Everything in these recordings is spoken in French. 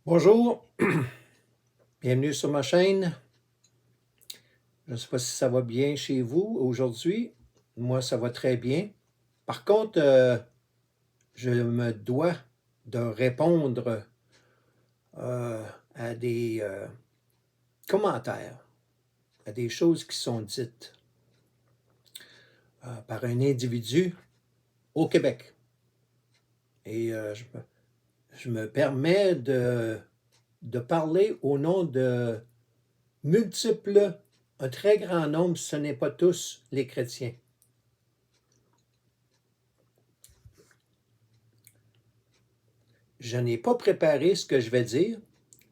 Bonjour, bienvenue sur ma chaîne. Je ne sais pas si ça va bien chez vous aujourd'hui. Moi, ça va très bien. Par contre, je me dois de répondre à des commentaires, à des choses qui sont dites par un individu au Québec. Et je me permets de parler au nom de multiples, un très grand nombre, ce n'est pas tous les chrétiens. Je n'ai pas préparé ce que je vais dire.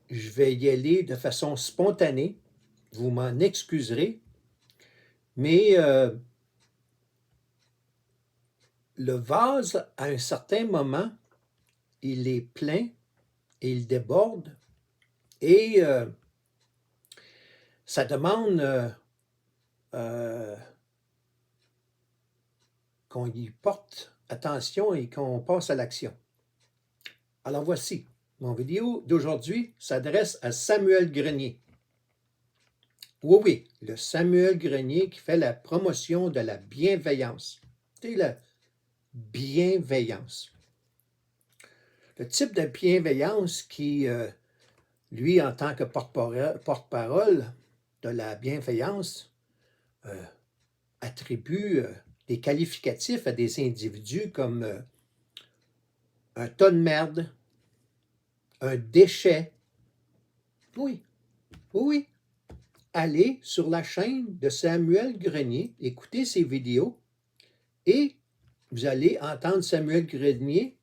Je vais y aller de façon spontanée. Vous m'en excuserez. Mais le vase, à un certain moment, il est plein et il déborde. Et ça demande qu'on y porte attention et qu'on passe à l'action. Alors voici, mon vidéo d'aujourd'hui s'adresse à Samuel Grenier. Oui, oui, le Samuel Grenier qui fait la promotion de la bienveillance. C'est la bienveillance. Le type de bienveillance qui, lui, en tant que porte-parole de la bienveillance, attribue des qualificatifs à des individus comme un tas de merde, un déchet. Oui, oui, oui. Allez sur la chaîne de Samuel Grenier, écoutez ses vidéos et vous allez entendre Samuel Grenier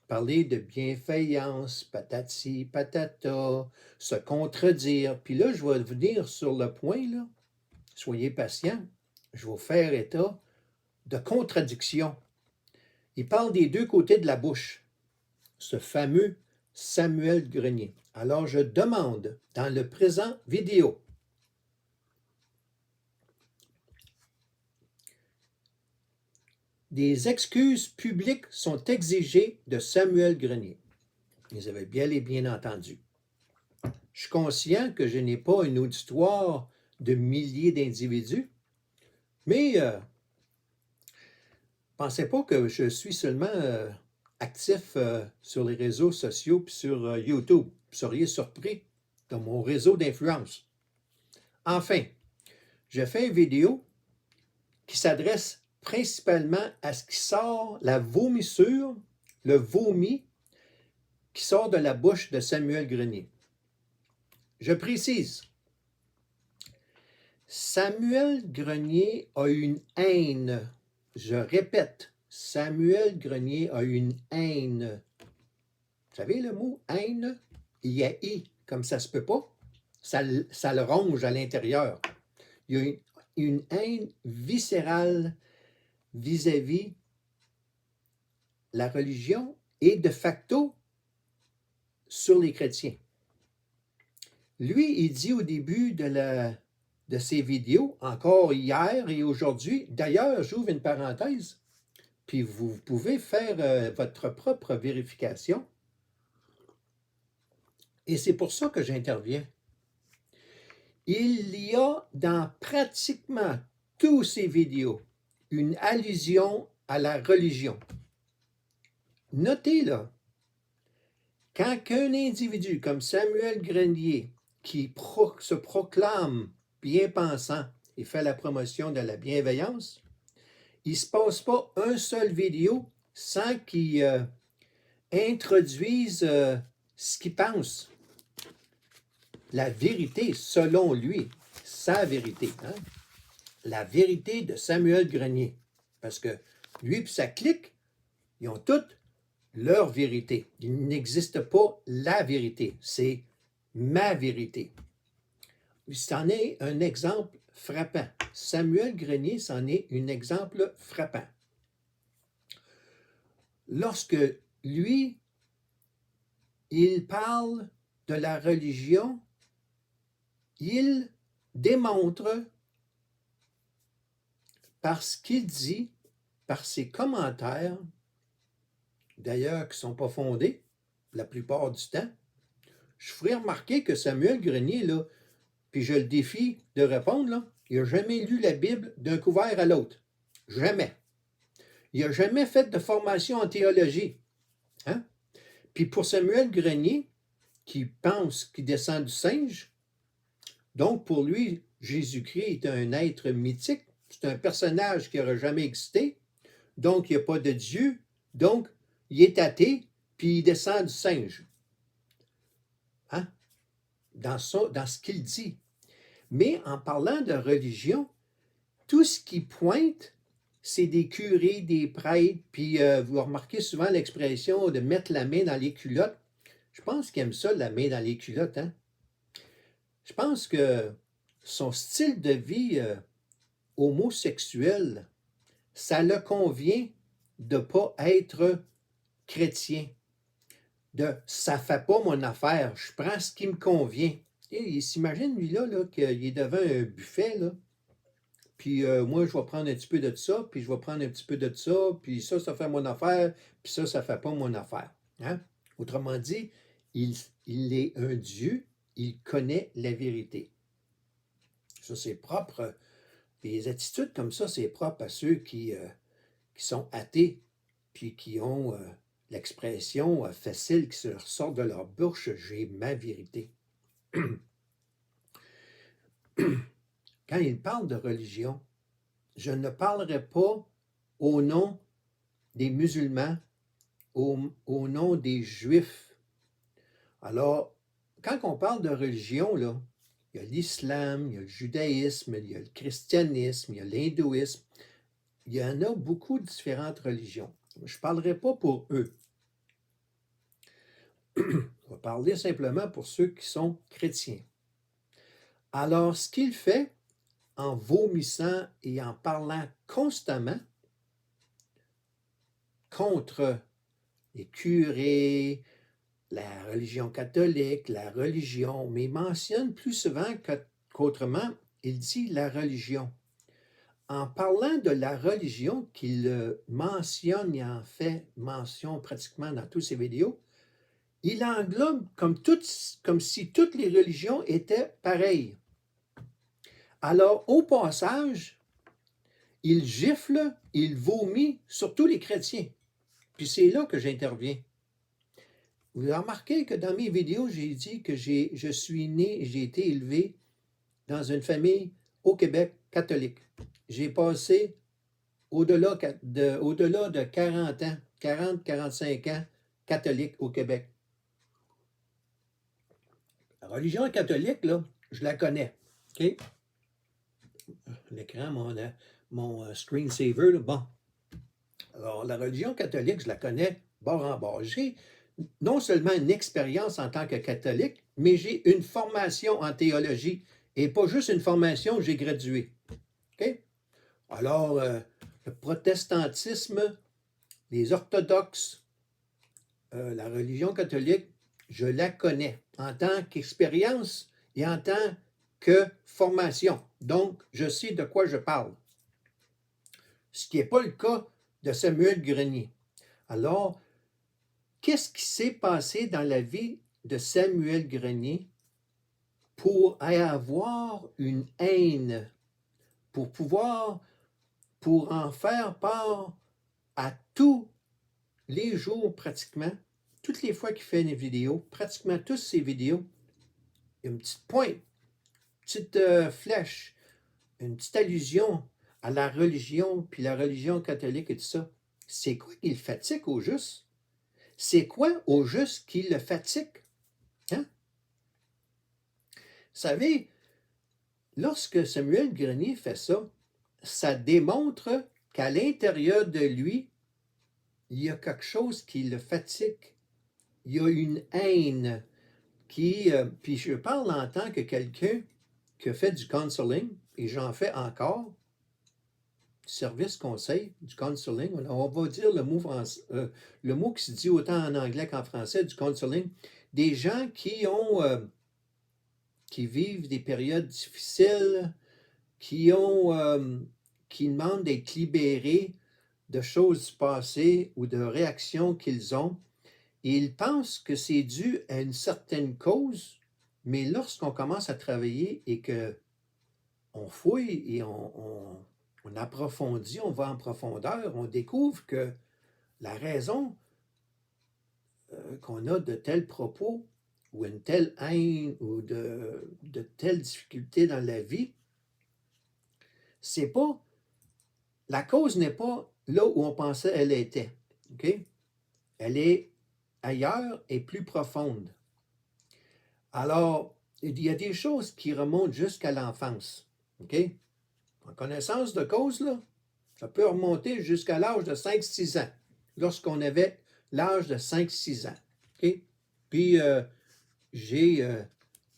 parler de bienveillance, patati, patata, se contredire. Puis là, je vais venir sur le point, là. Soyez patients. Je vais vous faire état de contradiction. Il parle des deux côtés de la bouche, ce fameux Samuel Grenier. Alors, je demande dans le présent vidéo des excuses publiques sont exigées de Samuel Grenier. Vous avez bien et bien entendu. Je suis conscient que je n'ai pas un auditoire de milliers d'individus, mais pensez pas que je suis seulement actif sur les réseaux sociaux puis sur YouTube. Vous seriez surpris de mon réseau d'influence. Enfin, je fais une vidéo qui s'adresse principalement à ce qui sort, la vomissure, le vomi qui sort de la bouche de Samuel Grenier. Je précise, Samuel Grenier a une haine. Je répète, Samuel Grenier a une haine. Vous savez le mot haine? Il y a I, comme ça se peut pas. Ça le ronge à l'intérieur. Il y a une haine viscérale vis-à-vis la religion et de facto sur les chrétiens. Lui, il dit au début de ses vidéos, encore hier et aujourd'hui, d'ailleurs, j'ouvre une parenthèse, puis vous pouvez faire votre propre vérification. Et c'est pour ça que j'interviens. Il y a dans pratiquement tous ces vidéos une allusion à la religion. Notez là, quand un individu comme Samuel Grenier, qui se proclame bien-pensant et fait la promotion de la bienveillance, il ne se passe pas un seul vidéo sans qu'il introduise ce qu'il pense. La vérité, selon lui, sa vérité. Hein? La vérité de Samuel Grenier. Parce que lui et sa clique, ils ont toutes leur vérité. Il n'existe pas la vérité, c'est ma vérité. C'en est un exemple frappant. Samuel Grenier, c'en est un exemple frappant. Lorsque lui, il parle de la religion, il démontre par ce qu'il dit, par ses commentaires, d'ailleurs qui ne sont pas fondés la plupart du temps. je ferai remarquer que Samuel Grenier, là, puis je le défie de répondre, là, il n'a jamais lu la Bible d'un couvert à l'autre. Jamais. Il n'a jamais fait de formation en théologie. Hein? Puis pour Samuel Grenier, qui pense qu'il descend du singe, donc pour lui, Jésus-Christ est un être mythique, c'est un personnage qui n'aurait jamais existé, donc il n'y a pas de Dieu, donc il est athée, puis il descend du singe. Hein? Dans ce qu'il dit. Mais en parlant de religion, tout ce qui pointe, c'est des curés, des prêtres, puis vous remarquez souvent l'expression de mettre la main dans les culottes. Je pense qu'il aime ça, la main dans les culottes. Hein? Je pense que son style de vie homosexuel, ça le convient de ne pas être chrétien. De « ça ne fait pas mon affaire, je prends ce qui me convient ». Et il s'imagine, lui, là qu'il est devant un buffet, là. Puis moi, je vais prendre un petit peu de ça, puis je vais prendre un petit peu de ça, puis ça fait mon affaire, puis ça ne fait pas mon affaire. Hein? Autrement dit, il est un Dieu, il connaît la vérité. Ça, c'est propre. Des attitudes comme ça, c'est propre à ceux qui sont athées, puis qui ont l'expression facile qui se ressort de leur bouche, « j'ai ma vérité ». Quand il parle de religion, je ne parlerai pas au nom des musulmans, au nom des juifs. Alors, quand on parle de religion, là, il y a l'islam, il y a le judaïsme, il y a le christianisme, il y a l'hindouisme. Il y en a beaucoup de différentes religions. Je ne parlerai pas pour eux. Je vais parler simplement pour ceux qui sont chrétiens. Alors, ce qu'il fait, en vomissant et en parlant constamment contre les curés, la religion catholique, la religion, mais il mentionne plus souvent qu'autrement, il dit la religion. En parlant de la religion qu'il mentionne, il en fait mention pratiquement dans toutes ses vidéos, il englobe comme si toutes les religions étaient pareilles. Alors, au passage, il gifle, il vomit sur tous les chrétiens. Puis c'est là que j'interviens. Vous avez remarqué que dans mes vidéos, j'ai dit que je suis né, j'ai été élevé dans une famille au Québec catholique. J'ai passé au-delà de 40 ans, 40-45 ans catholique au Québec. La religion catholique, là, je la connais. OK? L'écran, mon screensaver, là, bon. Alors, la religion catholique, je la connais bord en bord. J'ai non seulement une expérience en tant que catholique, mais j'ai une formation en théologie. Et pas juste une formation, j'ai gradué. OK? Alors, le protestantisme, les orthodoxes, la religion catholique, je la connais en tant qu'expérience et en tant que formation. Donc, je sais de quoi je parle. Ce qui n'est pas le cas de Samuel Grenier. Alors, qu'est-ce qui s'est passé dans la vie de Samuel Grenier pour avoir une haine, pour en faire part à tous les jours pratiquement, toutes les fois qu'il fait une vidéo, pratiquement toutes ses vidéos, il y a une petite pointe, une petite flèche, une petite allusion à la religion, puis la religion catholique et tout ça. C'est quoi qui le fatigue au juste? C'est quoi au juste qui le fatigue? Hein? Vous savez, lorsque Samuel Grenier fait ça, ça démontre qu'à l'intérieur de lui, il y a quelque chose qui le fatigue. Il y a une haine puis je parle en tant que quelqu'un qui a fait du counseling, et j'en fais encore, service conseil, du counseling, on va dire le mot qui se dit autant en anglais qu'en français, du counseling, des gens qui vivent des périodes difficiles, qui demandent d'être libérés de choses passées ou de réactions qu'ils ont. Et ils pensent que c'est dû à une certaine cause, mais lorsqu'on commence à travailler et qu'on fouille et on approfondit, on va en profondeur, on découvre que la raison qu'on a de tels propos ou une telle haine ou de telles difficultés dans la vie, c'est pas, la cause n'est pas là où on pensait elle était. OK? Elle est ailleurs et plus profonde. Alors, il y a des choses qui remontent jusqu'à l'enfance. OK? En connaissance de cause, là, ça peut remonter jusqu'à l'âge de 5-6 ans, lorsqu'on avait l'âge de 5-6 ans. OK? Puis, j'ai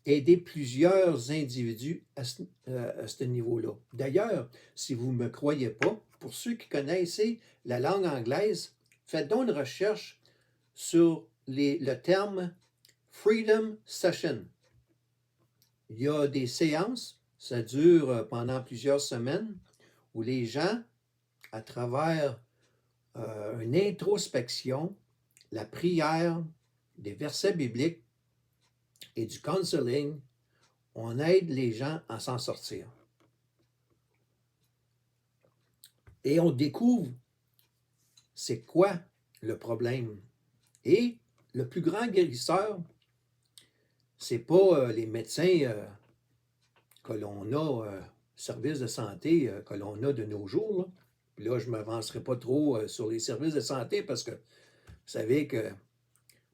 aidé plusieurs individus à ce niveau-là. D'ailleurs, si vous ne me croyez pas, pour ceux qui connaissent la langue anglaise, faites donc une recherche sur le terme Freedom Session. Il y a des séances, ça dure pendant plusieurs semaines, où les gens, à travers une introspection, la prière, des versets bibliques et du counseling, on aide les gens à s'en sortir. Et on découvre c'est quoi le problème. Et le plus grand guérisseur, c'est pas les médecins que l'on a, services de santé que l'on a de nos jours. Là, puis là je ne m'avancerai pas trop sur les services de santé parce que vous savez que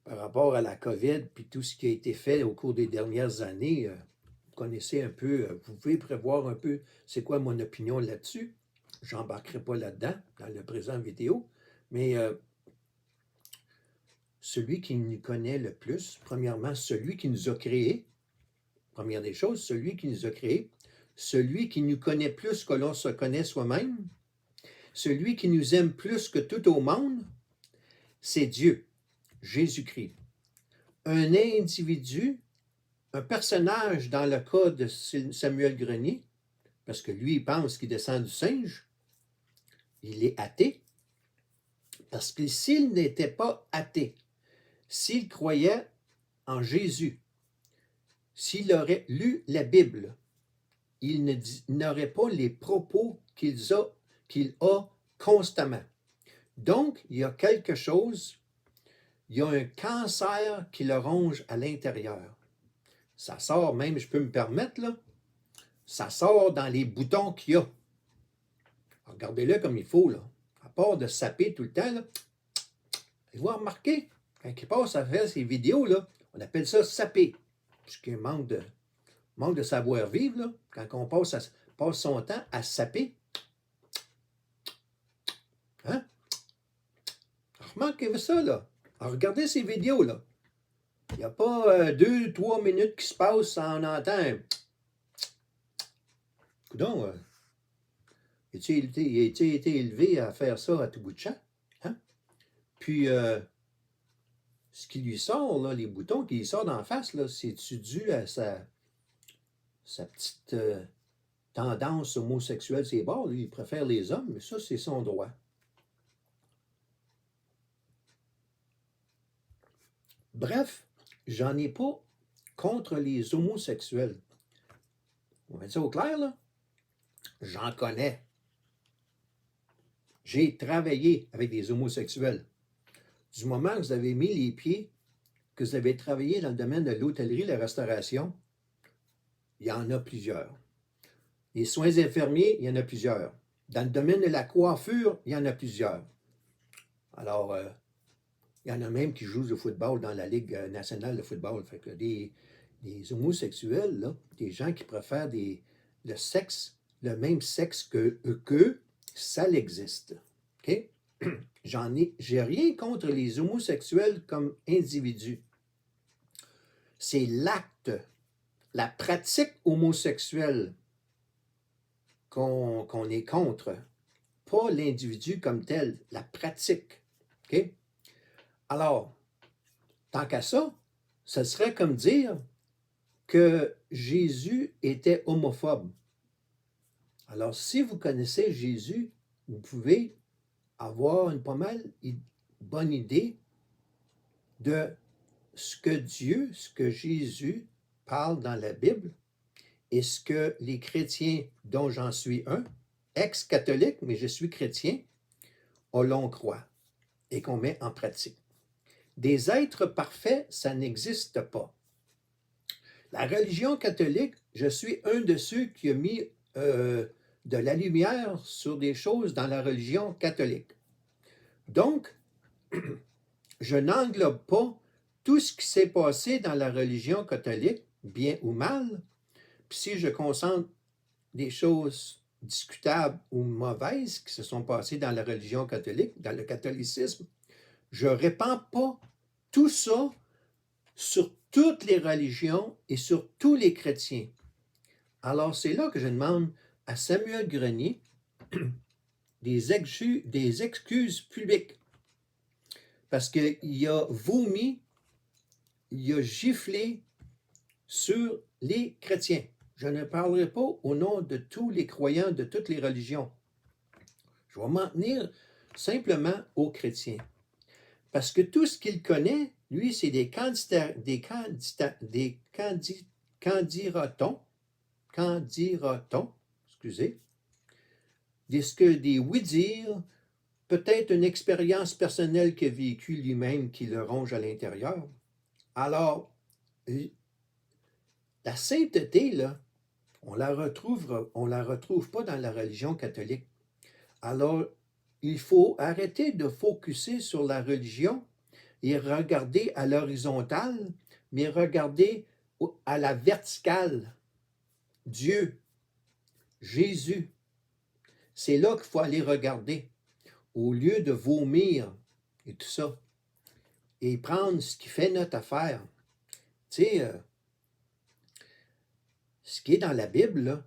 par rapport à la COVID puis tout ce qui a été fait au cours des dernières années, vous connaissez un peu, vous pouvez prévoir un peu c'est quoi mon opinion là-dessus. Je n'embarquerai pas là-dedans dans le présent vidéo, mais celui qui nous connaît le plus, premièrement, celui qui nous a créés, première des choses, celui qui nous a créés, celui qui nous connaît plus que l'on se connaît soi-même, celui qui nous aime plus que tout au monde, c'est Dieu, Jésus-Christ. Un individu, un personnage dans le cas de Samuel Grenier, parce que lui, il pense qu'il descend du singe, il est athée, parce que s'il n'était pas athée, s'il croyait en Jésus, s'il aurait lu la Bible, il n'aurait pas les propos qu'il a constamment. Donc, il y a quelque chose, il y a un cancer qui le ronge à l'intérieur. Ça sort, même, je peux me permettre, là, ça sort dans les boutons qu'il y a. Regardez-le comme il faut, là. À part de saper tout le temps, là. Vous remarquez, quand il passe à faire ces vidéos, là, on appelle ça saper. Puisqu'il manque de savoir-vivre, là, quand on passe son temps à saper. Hein? Remarquez ça, là. Alors, regardez ces vidéos, là. Il n'y a pas 2-3 minutes qui se passent sans en entendre. Coudonc, il a été élevé à faire ça à tout bout de champ. Hein? Puis, ce qui lui sort, là, les boutons qui lui sortent d'en face, là, c'est-tu dû à sa petite tendance homosexuelle, c'est bon, lui, il préfère les hommes, mais ça, c'est son droit. Bref, j'en ai pas contre les homosexuels. On va dire ça au clair, là. J'en connais. J'ai travaillé avec des homosexuels. Du moment que vous avez mis les pieds, que vous avez travaillé dans le domaine de l'hôtellerie, la restauration, il y en a plusieurs. Les soins infirmiers, il y en a plusieurs. Dans le domaine de la coiffure, il y en a plusieurs. Alors, il y en a même qui jouent au football dans la Ligue nationale de football. Fait que des homosexuels, là, des gens qui préfèrent le même sexe qu'eux, ça existe. OK? J'ai rien contre les homosexuels comme individus. C'est l'acte, la pratique homosexuelle qu'on est contre, pas l'individu comme tel, la pratique. OK? Alors, tant qu'à ça, ce serait comme dire que Jésus était homophobe. Alors, si vous connaissez Jésus, vous pouvez avoir une pas mal bonne idée de ce que Dieu, ce que Jésus parle dans la Bible et ce que les chrétiens, dont j'en suis un, ex-catholique, mais je suis chrétien, l'on croit et qu'on met en pratique. Des êtres parfaits, ça n'existe pas. La religion catholique, je suis un de ceux qui a mis de la lumière sur des choses dans la religion catholique. Donc, je n'englobe pas tout ce qui s'est passé dans la religion catholique, bien ou mal. Puis si je concentre des choses discutables ou mauvaises qui se sont passées dans la religion catholique, dans le catholicisme, je ne répands pas tout ça sur toutes les religions et sur tous les chrétiens. Alors c'est là que je demande à Samuel Grenier des excuses publiques. Parce qu'il a vomi, il a giflé sur les chrétiens. Je ne parlerai pas au nom de tous les croyants de toutes les religions. Je vais m'en tenir simplement aux chrétiens. Parce que tout ce qu'il connaît, lui, c'est des candidatons, excusez, des oui-dire, peut-être une expérience personnelle qu'il a vécue lui-même qui le ronge à l'intérieur. Alors, la sainteté, là, on la retrouve pas dans la religion catholique. Alors, il faut arrêter de focuser sur la religion et regarder à l'horizontale, mais regarder à la verticale. Dieu, Jésus, c'est là qu'il faut aller regarder, au lieu de vomir et tout ça, et prendre ce qui fait notre affaire. Tu sais, ce qui est dans la Bible, là,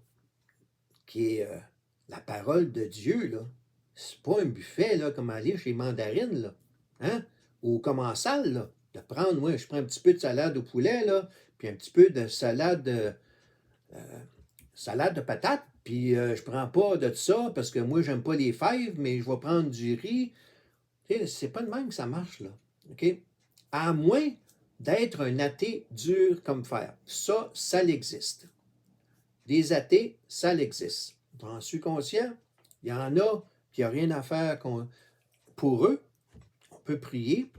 qui est la parole de Dieu, là, c'est pas un buffet, là, comme aller chez Mandarine, là, hein? Ou comme en salle, là, de prendre, moi, je prends un petit peu de salade au poulet, là, puis un petit peu de salade de patates, puis je prends pas de ça, parce que moi, j'aime pas les fèves, mais je vais prendre du riz. Tu sais, c'est pas de même que ça marche, là, OK? À moins d'être un athée dur comme fer. Ça l'existe. Des athées, ça l'existe. J'en suis conscient. Il y en a qui n'ont rien à faire pour eux. On peut prier.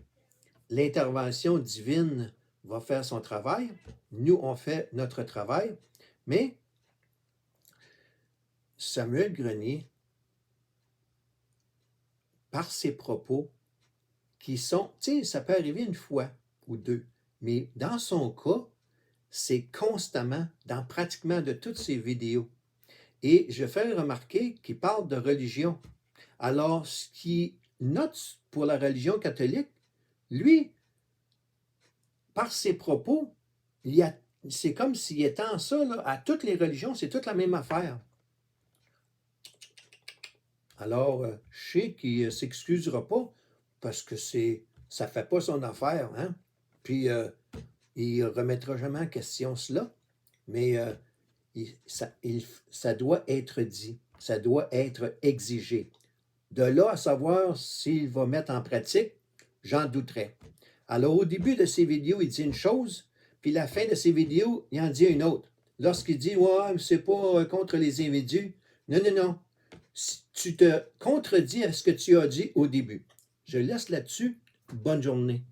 L'intervention divine va faire son travail. Nous, on fait notre travail. Mais Samuel Grenier, par ses propos, qui sont, tu sais, ça peut arriver une fois ou deux, mais dans son cas, c'est constamment dans pratiquement de toutes ses vidéos. Et je fais remarquer qu'il parle de religion. Alors, ce qui note pour la religion catholique, lui, par ses propos, c'est comme s'il étend ça là, à toutes les religions, c'est toute la même affaire. Alors, je sais qu'il ne s'excusera pas parce que ça ne fait pas son affaire, hein? Puis, il ne remettra jamais en question cela, mais ça doit être dit, ça doit être exigé. De là à savoir s'il va mettre en pratique, j'en douterais. Alors, au début de ses vidéos, il dit une chose, puis la fin de ses vidéos, il en dit une autre. Lorsqu'il dit « Ouais, c'est pas contre les individus », non, non, non. Tu te contredis à ce que tu as dit au début. Je laisse là-dessus. Bonne journée.